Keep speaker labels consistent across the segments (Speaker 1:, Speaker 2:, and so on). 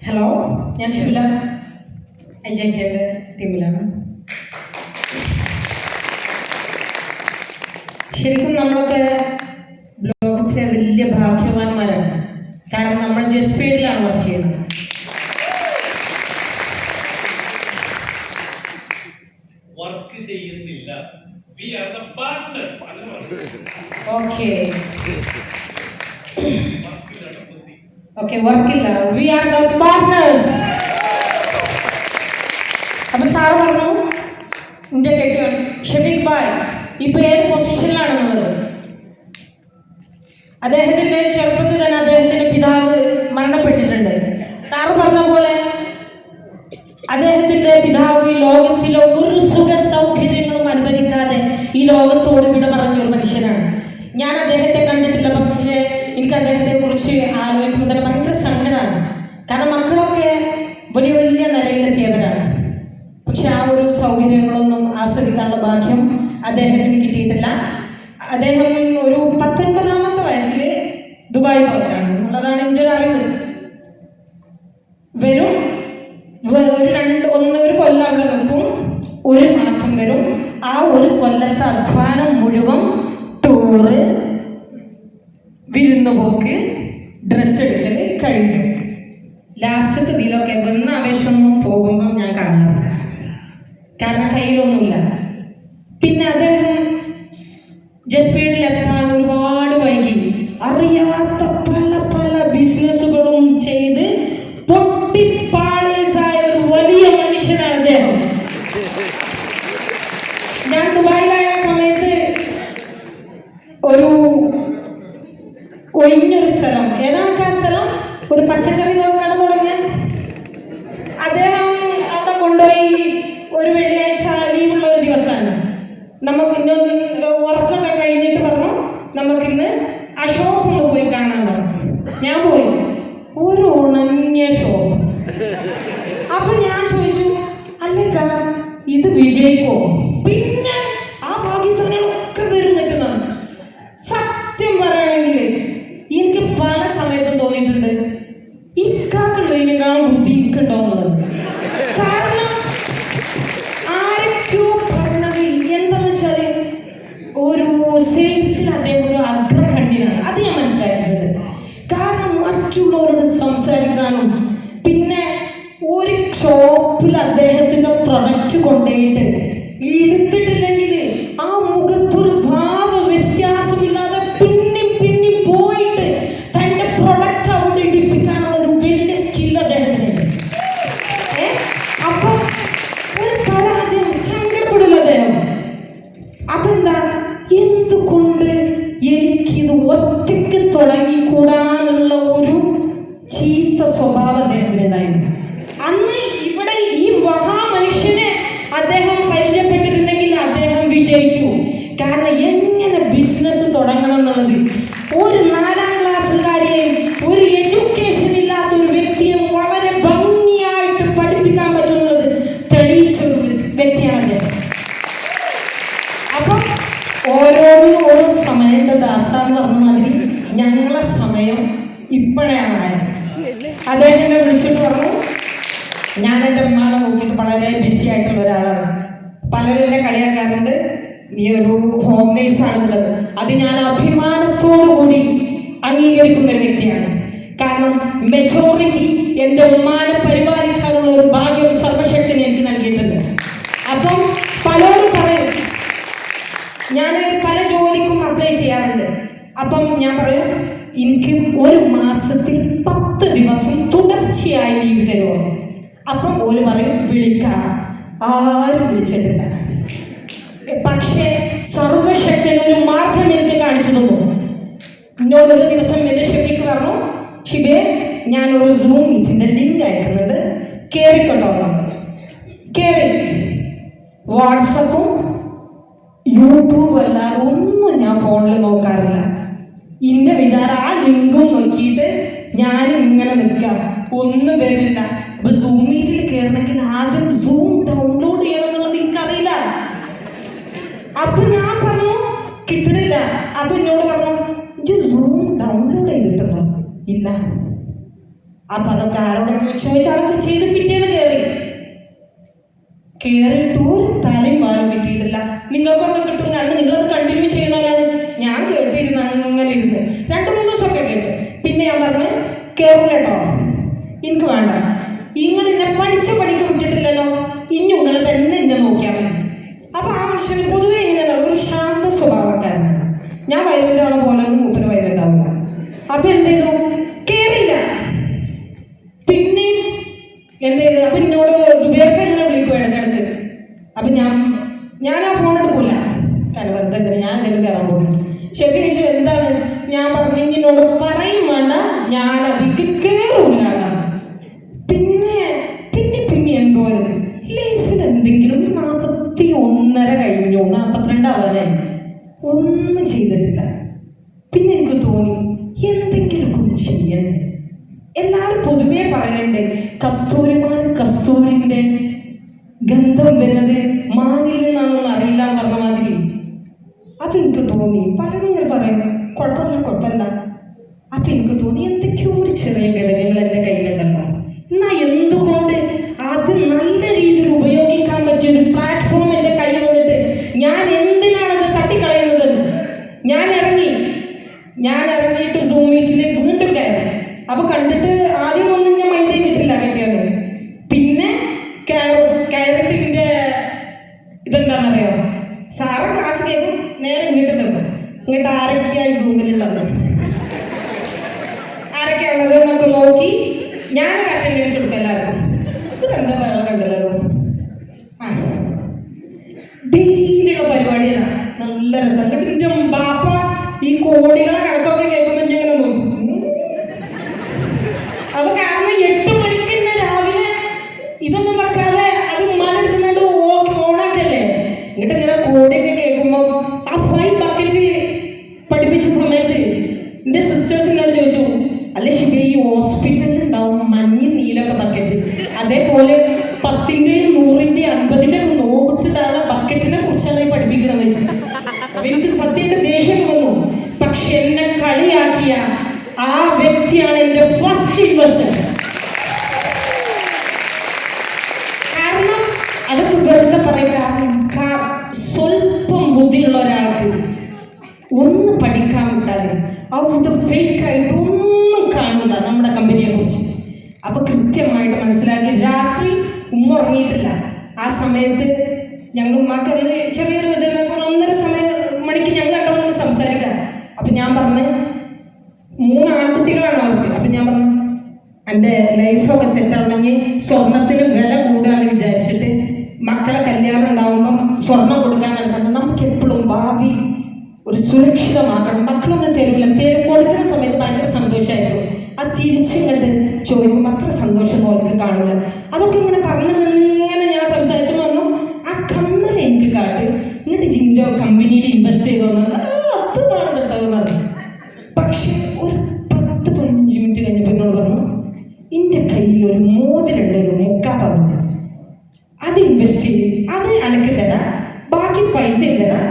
Speaker 1: Hello, ഞാൻ ഷിബില ഐജെയുടെ ടീമിലാണ്. ശരിക്കും നമ്മളൊക്കെ ലോകത്തിലെ വലിയ ഭാഗ്യവാന്മാരാണ്. കാരണം നമ്മൾ ജസ്പീഡിലാണ് വർക്ക് ചെയ്യുന്നത്.
Speaker 2: വർക്ക് ചെയ്യുന്നില്ല, we are the partner.
Speaker 1: Okay, വർക്കില്ല, we are the partners. അപ്പൊ സാറ് പറഞ്ഞു, എന്റെ കേട്ടുവാണ് ഷെഫീഖ് ഭായ് ഇപ്പൊ ഏത് പൊസിഷനിലാണെന്നുള്ളത്. അദ്ദേഹത്തിന്റെ ചെറുപ്പത്തിൽ തന്നെ അദ്ദേഹത്തിന്റെ പിതാവ് മരണപ്പെട്ടിട്ടുണ്ട്. സാറ് പറഞ്ഞ പോലെ അദ്ദേഹത്തിന്റെ പിതാവ് ഈ ലോകത്തിലെ ഒരു സുഖ സൗകര്യങ്ങളും അനുഭവിക്കാതെ ഈ ലോകത്തോട് വിട പറഞ്ഞൊരു മനുഷ്യനാണ്. ഞാൻ അദ്ദേഹത്തെ കണ്ടിട്ടില്ല, പക്ഷേ എനിക്ക് അദ്ദേഹത്തെ കുറിച്ച് ആലോചിക്കുമ്പോൾ തന്നെ ഭയങ്കര സങ്കടമാണ്. കാരണം മക്കളൊക്കെ വലിയ വലിയ നിലയിലെത്തിയവരാണ്. പക്ഷെ ആ ഒരു സൗകര്യങ്ങളൊന്നും ആസ്വദിക്കാനുള്ള ഭാഗ്യം അദ്ദേഹത്തിന് കിട്ടിയിട്ടില്ല. അദ്ദേഹം ഒരു 19-ാമത്തെ വയസ്സിൽ ദുബായ് പോയതാണ് എന്നുള്ളതാണ് എൻ്റെ ഒരു അറിവ്. വരും, ഒരു കൊല്ലം അവിടെ നിൽക്കും, ഒരു മാസം വരും. ആ ഒരു കൊല്ലത്തെ അധ്വാനം മുഴുവൻ ടൂറ്, വിരുന്നുപോക്ക്, ഡ്രസ്സ് എടുക്കൽ കഴിഞ്ഞു. ലാസ്റ്റത്തെ ഇതിലൊക്കെ വന്ന ആവേശമൊന്നും പോകുമ്പം ഞാൻ കാണാറില്ല, കാരണം കയ്യിലൊന്നുമില്ല. പിന്നെ അദ്ദേഹം ജസ്പീഡിലെത്താൻ ഒരുപാട് വൈകി. അറിയാത്ത പല പല ബിസിനസ്സുകളും ചെയ്ത് പൊട്ടിപ്പാളീസായ ഒരു വലിയ മനുഷ്യനാണ് അദ്ദേഹം. ഞാൻ ദുബായിലായ സമയത്ത് ഒരു ഒഴിഞ്ഞൊരു സ്ഥലം, ഏതാണ് ആ സ്ഥലം, ഒരു പച്ചക്കറി കട തുടങ്ങിയ അദ്ദേഹം അവിടെ കൊണ്ടുപോയി. ഒരു വെള്ളിയാഴ്ച ലീവുള്ള ഒരു ദിവസമാണ്. നമുക്ക് ഇന്നൊന്ന് ഉറക്കൊക്കെ കഴിഞ്ഞിട്ട് പറഞ്ഞു നമുക്കിന്ന് ആ ഷോപ്പ് ഒന്ന് പോയി കാണാൻ പറഞ്ഞു. ഞാൻ പോയി, ഒരു ഉണങ്ങിയ ഷോപ്പ്. അപ്പൊ ഞാൻ ചോദിച്ചു, അല്ലേക്ക ഇത് വിജയിക്കോ? പിന്നെ ആ പാകിസ്ഥാനികളൊക്കെ വരും കിട്ടുന്നതാണ്. സത്യം പറയുകയാണെങ്കിൽ എനിക്ക് പല സമയത്തും തോന്നിയിട്ടുണ്ട് ഇക്കാക്കുള്ളതിനേക്കാളും ബുദ്ധി എനിക്കുണ്ടോ എന്നുള്ളത്. കാരണം ആരൊക്കെയോ പറഞ്ഞത് എന്താന്ന് വെച്ചാല് ഒരു സെയിൽസിൽ അദ്ദേഹം ഒരു അഗ്രഹണ്യനാണ്. അത് ഞാൻ മനസ്സിലാക്കിയിട്ടുണ്ട്. കാരണം മറ്റുള്ളവരോട് സംസാരിക്കാനും പിന്നെ ഒരു ഷോപ്പിൽ അദ്ദേഹത്തിന്റെ പ്രൊഡക്റ്റ് കൊണ്ടുപോയിട്ട് എടുത്തിട്ടില്ലെങ്കിൽ ആ മുഖത്തൊരു ഭാവ വ്യത്യാസമില്ലാതെ പിന്നെയും പോയിട്ട് തന്റെ പ്രൊഡക്റ്റ് അവിടെ ഇടിപ്പിക്കാനുള്ള ഒരു വലിയ സ്കിൽ അദ്ദേഹത്തിനുണ്ട്. അപ്പൊ ഒരു പരാജയം സങ്കടപ്പെടില്ല അദ്ദേഹം. അതെന്താ, എന്തുകൊണ്ട് എനിക്കിത് ഒറ്റയ്ക്ക് തുടങ്ങിക്കൂടാനുള്ള ഒരു ചീത്ത സ്വഭാവം അദ്ദേഹത്തിനുണ്ടായിരുന്നു. അന്ന് ഇവിടെ ഈ മഹാമനുഷ്യനെ അദ്ദേഹം പരിചയപ്പെട്ടിട്ടുണ്ടെങ്കിൽ അദ്ദേഹം വിജയിച്ചു. കാരണം എങ്ങനെ ബിസിനസ് തുടങ്ങണം എന്നുള്ളത് ഒരു 4-ാം ക്ലാസ്സുകാരെയും ഒരു എഡ്യൂക്കേഷൻ ഇല്ലാത്ത ഒരു വ്യക്തിയും വളരെ ഭംഗിയായിട്ട് പഠിപ്പിക്കാൻ പറ്റുന്നത് തെളിയിച്ച വ്യക്തിയാണ് അദ്ദേഹം. അപ്പൊ ഓരോന്നിനും ഓരോ സമയത്ത് ദാസാന്ന് പറഞ്ഞ മാതിരി ഞങ്ങളെ സമയം ഇപ്പോഴാണ് ആയത്. അദ്ദേഹത്തിനെ വിളിച്ചിട്ട് പറഞ്ഞു, ഞാൻ എൻ്റെ ഉമ്മാനെ നോക്കിയിട്ട് വളരെ ബിസി ആയിട്ടുള്ള ഒരാളാണ്. പലരും എന്നെ കളിയാക്കാറുണ്ട്, നീ ഒരു ഹോം നേഴ്സ് ആണെന്നുള്ളത്. അത് ഞാൻ അഭിമാനത്തോടു കൂടി അംഗീകരിക്കുന്ന ഒരു വ്യക്തിയാണ്. കാരണം മെജോറിറ്റി എൻ്റെ ഉമ്മാനെ പരിപാലിക്കാനുള്ള ഒരു ഭാഗ്യം സർവശക്തന് എനിക്ക് നൽകിയിട്ടുണ്ട്. അപ്പം പലരും പറയും, ഞാൻ പല ജോലിക്കും അപ്ലൈ ചെയ്യാറുണ്ട്. അപ്പം ഞാൻ പറയും, എനിക്ക് ഒരു മാസത്തിൽ 10 ദിവസം തുടർച്ചയായി ലീവ് തരുമോ? അപ്പം ഓര് പറയും, വിളിക്കാം. ആരും വിളിച്ചിട്ടില്ല. പക്ഷേ സർവശക്തൻ ഒരു മാർഗം എനിക്ക് കാണിച്ചു തന്നു. എന്നോടൊരു ദിവസം എൻ്റെ ഷെഫീഖ് പറഞ്ഞു, ഷിബേ ഞാനൊരു സൂം മീറ്റിൻ്റെ ലിങ്ക് അയക്കുന്നുണ്ട്, കയറിക്കൊണ്ടോ. കയറി വാട്സപ്പും യൂട്യൂബും അല്ലാതെ ഒന്നും ഞാൻ ഫോണിൽ നോക്കാറില്ല. ഇന്റെ വിചാരം ആ ലിങ്കും നോക്കിയിട്ട് ഞാൻ ഇങ്ങനെ നിൽക്കാം, ഒന്നും വരില്ല. അപ്പൊ സൂം മീറ്റിൽ കയറണമെങ്കിൽ ആദ്യം സൂം ഡൗൺലോഡ് ചെയ്യണം എന്നുള്ളത് എനിക്കറിയില്ല. അപ്പൊ ഞാൻ പറഞ്ഞു കിട്ടണില്ല. അപ്പൊ എന്നോട് ഇല്ല. അപ്പൊ അതൊക്കെ ആരോടൊക്കെ ചോദിച്ചാൽ അതൊക്കെ ചെയ്ത് പിറ്റേന്ന് കേറിയിട്ട് ഒരു തലയും വാലും കിട്ടിയിട്ടില്ല. നിങ്ങൾക്കൊക്കെ കിട്ടും, കാരണം നിങ്ങളത് കണ്ടിന്യൂ ചെയ്യുന്നവരാണ്. ഞാൻ കേട്ടിരുന്നു, അങ്ങനെ ഇരുന്ന് 2-3 ദിവസമൊക്കെ കേട്ടു. പിന്നെ ഞാൻ പറഞ്ഞു കേറില്ല കേട്ടോ, എനിക്ക് വേണ്ട, നിങ്ങൾ എന്നെ പഠിച്ച പണിക്ക് വിട്ടിട്ടില്ലല്ലോ, ഇനി ഉള്ള തന്നെ എന്നെ നോക്കിയാൽ മതി. അപ്പൊ ആ മനുഷ്യന് പൊതുവെ എങ്ങനെയാണ്, ഒരു ശാന്ത സ്വഭാവക്കാരനാണ്. ഞാൻ വൈകുന്നേരമാണ് പോലെ ഒന്നും മൂപ്പര് വൈകുന്നേരമാവില്ല. അപ്പൊ എന്ത് ചെയ്തു, കേറില്ല. പിന്നെ എന്ത് ചെയ്തു, അപ്പൊ എന്നോട് സുബേർക്ക് എന്നെ വിളിക്കും ഇടക്കിടക്ക്. അപ്പൊ ഞാൻ ആ ഫോൺ എടുക്കൂല, കാരണം വെറുതെ ഞാൻ എന്തെങ്കിലും കയറാൻ പോകും. ഷെഫി ചോദിച്ചു എന്താണ്, ഞാൻ പറഞ്ഞു എന്നോട് പറയും വേണ്ട, ഞാൻ അതിക്ക് കേറൂല. പിന്നെ പിന്നെ പിന്നെ എന്തോ ലൈഫിൽ എന്തെങ്കിലും 41.5 കഴിഞ്ഞു, 42 ആവാനായി, ഒന്നും ചെയ്തിട്ടില്ല. പിന്നെ എനിക്ക് തോന്നി എന്തെങ്കിലും ഒന്ന് ചെയ്യണ്ടേ. എല്ലാവരും പൊതുവേ പറയുന്നുണ്ട് കസ്തൂരിന്റെ ഗന്ധം വരുന്നത് മാനിൽ നിന്നാണെന്ന് അറിയില്ല എന്ന് പറഞ്ഞ മാതിരി. അതെനിക്ക് തോന്നി, പലരും ഇങ്ങനെ പറയും കുഴപ്പമില്ല. അപ്പൊ എനിക്ക് തോന്നി എന്തൊക്കെയോ ഒരു ചെറിയ ഘടകങ്ങൾ എൻ്റെ കയ്യിലുണ്ടല്ലോ, എന്നാ എന്തുകൊണ്ട് അത് നല്ല രീതിയിൽ ഉപയോഗിക്കാൻ പറ്റിയ ഒരു പ്ലാറ്റ്ഫോം എൻ്റെ കയ്യിൽ വന്നിട്ട് ഞാൻ എന്തിനാണ് അത് തട്ടിക്കളയുന്നത്. ഞാൻ ഇറങ്ങിയിട്ട് സൂം മീറ്റിൽ വീണ്ടും കയറി. അപ്പൊ കണ്ടിട്ട് ആദ്യം ഒന്നും ഞാൻ മൈൻഡ് ചെയ്തിട്ടില്ല കിട്ടിയത്. പിന്നെ കയറിട്ട് ഇതിന്റെ ഇതെന്താണെന്നറിയോ, സാറ് ക്ലാസ് കേൾക്കും, നേരെ ഇങ്ങോട്ട് നിൽക്കും. ഇങ്ങോട്ട് ആരൊക്കെയായി സൂമിലുള്ളത്, ആരൊക്കെയുള്ളത് എന്നൊക്കെ നോക്കി ഞാനൊരു അറ്റൻഡൻസ് കൊടുക്കും എല്ലാവർക്കും. ഇതെന്താ വെള്ളം കണ്ടല്ലോ, ഡെയിലിയുള്ള പരിപാടിയാണ്, നല്ല രസം. എന്നിട്ട് ബാപ്പ ഈ കോടികളെ കണക്കൊക്കെ കേൾക്കുമ്പോൾ ഇങ്ങനെ നോക്കും. അപ്പൊ കാരണം 8 മണിക്ക് തന്നെ രാവിലെ ഇതൊന്നും വെക്കാതെ അത് ഉമ്മാനെടുക്കുന്നുണ്ട് ഓണാക്കല്ലേ. എന്നിട്ട് ഇങ്ങനെ കോടിയൊക്കെ കേൾക്കുമ്പോൾ ആ 5 ബക്കറ്റ് പഠിപ്പിച്ച സമയത്ത് എന്റെ സിസ്റ്റേഴ്സിനോട് ചോദിച്ചു, അല്ലെ ശിവ ഈ ഹോസ്പിറ്റലിൽ ഉണ്ടാവും മഞ്ഞ നീലൊക്കെ ബക്കറ്റ്, അതേപോലെ 10-ന്റെയും 100-ന്റെയും 50-ന്റെ ഒക്കെ നോക്കിട്ടാണ് ബക്കറ്റിനെ കുറിച്ചാണ് ഈ പഠിപ്പിക്കണമെന്ന് വെച്ചത്. അപ്പൊ എനിക്ക് സത്യമായിട്ട് ദേഷ്യം വന്നു. പക്ഷെ എന്നെ കളിയാക്കിയ ആ വ്യക്തിയാണ് എന്റെ ഫസ്റ്റ് ഇൻവെസ്റ്റർ. കാരണം അതൊക്കെ വെറുതെ പറയുക, സ്വല്പം ബുദ്ധിയുള്ള ഒരാൾക്ക് ഒന്ന് പഠിക്കാൻ വിട്ടാല് അവിടെ ഫേക്ക് ആയിട്ട് ഒന്നും കാണില്ല നമ്മുടെ കമ്പനിയെ കുറിച്ച്. അപ്പൊ കൃത്യമായിട്ട് മനസ്സിലാക്കി. രാത്രി ഉമ്മ ഉറങ്ങിയിട്ടില്ല. ആ സമയത്ത് ഞങ്ങൾ ഉമ്മാക്കന്ന് ചെറിയൊരു 1:30 മണിക്ക് ഞങ്ങൾ കണ്ടു സംസാരിക്കാം. അപ്പൊ ഞാൻ പറഞ്ഞു 3 ആൺകുട്ടികളാണ് അവർക്ക്. അപ്പൊ ഞാൻ പറഞ്ഞു എൻ്റെ ലൈഫൊക്കെ സെറ്റ് ആവണമെങ്കിൽ സ്വർണത്തിന് വില കൂടുകയെന്ന് വിചാരിച്ചിട്ട് മക്കളെ കല്യാണം ഉണ്ടാവുമ്പം സ്വർണം കൊടുക്കാൻ നടക്കണം. നമുക്ക് എപ്പോഴും ഭാവി ഒരു സുരക്ഷിതമാക്കണം. മക്കളൊന്നും തരൂല, കൊടുക്കുന്ന സമയത്ത് ഭയങ്കര സന്തോഷമായിരിക്കും. അത് തിരിച്ചിങ്ങോട്ട് ചോദിക്കുമ്പോൾ അത്ര സന്തോഷം അവർക്ക് കാണില്ല. അതൊക്കെ ഇങ്ങനെ പറഞ്ഞു ഇങ്ങനെ ഞാൻ സംസാരിച്ചു പറഞ്ഞു. ആ കമ്മൽ എനിക്ക് കാട്ട്, എന്നിട്ട് ജിൻ്റെ കമ്പനിയിൽ ഇൻവെസ്റ്റ് ചെയ്തു വന്നത് അത് വേണ്ടിട്ടുള്ളത്. പക്ഷെ ഒരു 10-15 മിനിറ്റ് കഴിഞ്ഞപ്പോൾ എന്നോട് പറഞ്ഞു, എൻ്റെ കയ്യിൽ ഒരു മോതിരുണ്ട്, ഒരു മുക്ക പറഞ്ഞു, അത് ഇൻവെസ്റ്റ് ചെയ്യും, അത് എനിക്ക് തരാം, ബാക്കി പൈസ തരാം,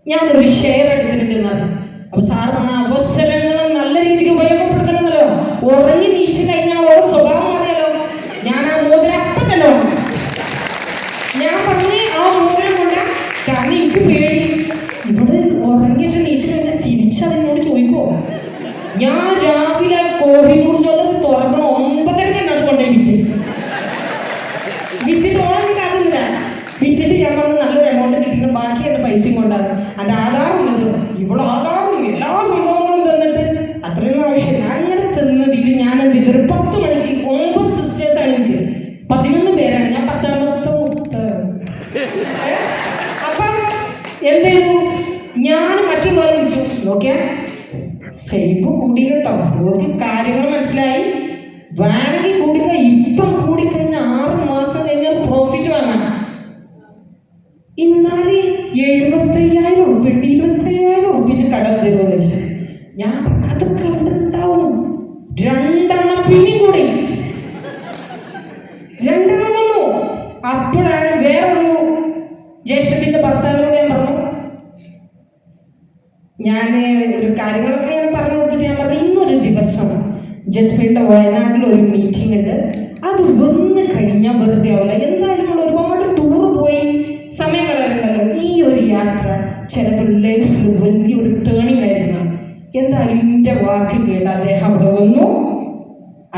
Speaker 1: ഞാനൊരു ഷെയർ എടുത്തിട്ടുണ്ടെന്നത്. അപ്പൊ സാർ പറഞ്ഞ അവസരങ്ങൾ നല്ല രീതിയിൽ ഉപയോഗപ്പെടുത്തണമെന്നല്ലോ. ഉറങ്ങി നീച്ചു കഴിഞ്ഞാൽ ഓരോ സ്വഭാവം അറിയാലോ. ഞാൻ ആ മോതിരം അപ്പം തന്നെ വന്നു. ഞാൻ പറഞ്ഞ് ആ മോതിരം കൊണ്ട, കാരണം എനിക്ക് പേടി, ഇവിടെ ഉറങ്ങിയിട്ട് നീച്ചു കഴിഞ്ഞാൽ തിരിച്ചതിനോട് ചോദിക്കോ. ഞാൻ രാവിലെ കോഹിനൂർ ജോലി തുറക്കണം 9:30 അത് കൊണ്ടേ വിറ്റിട്ട് ഓണം കാക്കുന്നില്ല. വിറ്റിട്ട് ഞാൻ വന്ന് നല്ലൊരു എമൗണ്ട് കിട്ടിയിട്ട് ബാക്കി എൻ്റെ പൈസയും കൊണ്ടാണ്. എൻ്റെ ആധാറുള്ളത്, ഇവിടെ ആധാറും എല്ലാ സംഭവങ്ങളും തന്നിട്ട് അത്രയൊന്നും ആവശ്യമില്ല. അങ്ങനെ തന്നതിൽ ഞാൻ എന്ത് ചെയ്തു, ഒരു 10 മണിക്ക് 9 സിസ്റ്റേഴ്സാണ് എനിക്ക്, 11 പേരാണ്, ഞാൻ 10ാമത്തെ. അപ്പം എന്ത് ചെയ്തു, ഞാൻ മറ്റുള്ളവരെ വിളിച്ചു. നോക്കിയാ സേബ് കൂടി കേട്ടോ, അവർക്ക് കാര്യങ്ങൾ മനസ്സിലായി. വേണമെങ്കിൽ കൂടിക്ക, ഇപ്പം കൂടിക്കഴിഞ്ഞാൽ 6 മാസം കഴിഞ്ഞാൽ പ്രോഫിറ്റ് വാങ്ങാം. ഇന്നാല് 75,000 ഉറുപ്പിക 25,000 ഉറുപ്പിച്ച് കടം തരുമെന്ന് വെച്ചു. ഞാൻ അതൊക്കെ അവിടെ ഉണ്ടാവും. 2 പിന്നെയും കൂടി 2 വന്നു. അപ്പോഴാണ് വേറൊരു ജ്യേഷ്ഠത്തിന്റെ ഭർത്താവിനോട് ഞാൻ പറഞ്ഞു, ഞാൻ ഒരു കാര്യങ്ങളൊക്കെ ഞാൻ പറഞ്ഞു കൊടുത്തിട്ട് ഞാൻ പറഞ്ഞു ഇന്നൊരു ദിവസം ജസ്മിൻ്റെ വയനാട്ടിലൊരു മീറ്റിംഗ് ഉണ്ട്, അത് വന്ന് കഴിഞ്ഞാൽ വെറുതെ ആവില്ല. എന്തായാലും നമ്മൾ ഒരുപാട് ടൂർ പോയി സമയം കളയുന്നുണ്ടല്ലോ, ഈ ഒരു യാത്ര ചിലപ്പോൾ ലൈഫിൽ വലിയൊരു ടേണിംഗ് ആയിരുന്നു. എന്തായാലും എൻ്റെ വാക്ക് കേട്ട് അദ്ദേഹം അവിടെ വന്നു.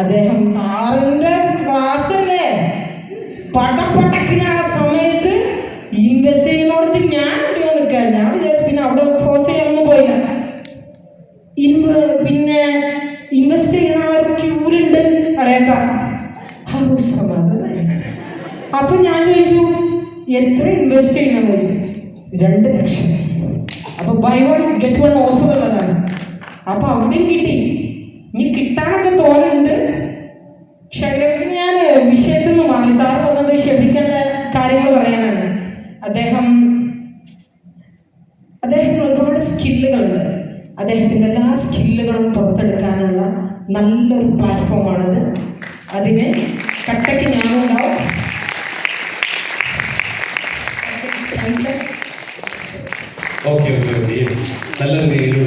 Speaker 1: അദ്ദേഹം സാറിൻ്റെ ക്ലാസ്സല്ലേ പടപ്പടക്കിന് ആ സമയത്ത് ഇൻവെസ്റ്റ് ചെയ്യുന്നോടത്ത് ഞാൻ ഇവിടെ നിൽക്കാൻ ഞാൻ വിചാരിച്ചു. പിന്നെ അവിടെ ഫോഴ്സ് ചെയ്യാനൊന്നും പോയില്ല. പിന്നെ ഇൻവെസ്റ്റ് ചെയ്യുന്ന ആ ഒരു ക്യൂലുണ്ട് കളയാക്കാം. അപ്പൊ ഞാൻ ചോദിച്ചു എത്ര ഇൻവെസ്റ്റ് ചെയ്യണമെന്ന് ചോദിച്ചു. 2 ലക്ഷം. അപ്പൊ ബൈ 1 ഗെറ്റ് 1 ഓഫർ ഉള്ളതാണ്. അപ്പൊ അവിടെയും കിട്ടി. ഇനി കിട്ടാനൊക്കെ തോന്നുന്നുണ്ട്. പക്ഷെ ഞാൻ വിഷയത്തിൽ നിന്ന് മാറി. സാർ പറഞ്ഞത് ഷെഫിക്കേണ്ട കാര്യങ്ങൾ പറയാനാണ്. അദ്ദേഹത്തിന് ഒരുപാട് സ്കില്ലുകളുണ്ട്. അദ്ദേഹത്തിൻ്റെ എല്ലാ സ്കില്ലുകളും പുറത്തെടുക്കാനുള്ള നല്ലൊരു പ്ലാറ്റ്ഫോമാണത്. അതിന് കട്ടയ്ക്ക് ഞാനുണ്ടാവും.
Speaker 2: ഓക്കെ നല്ലൊരു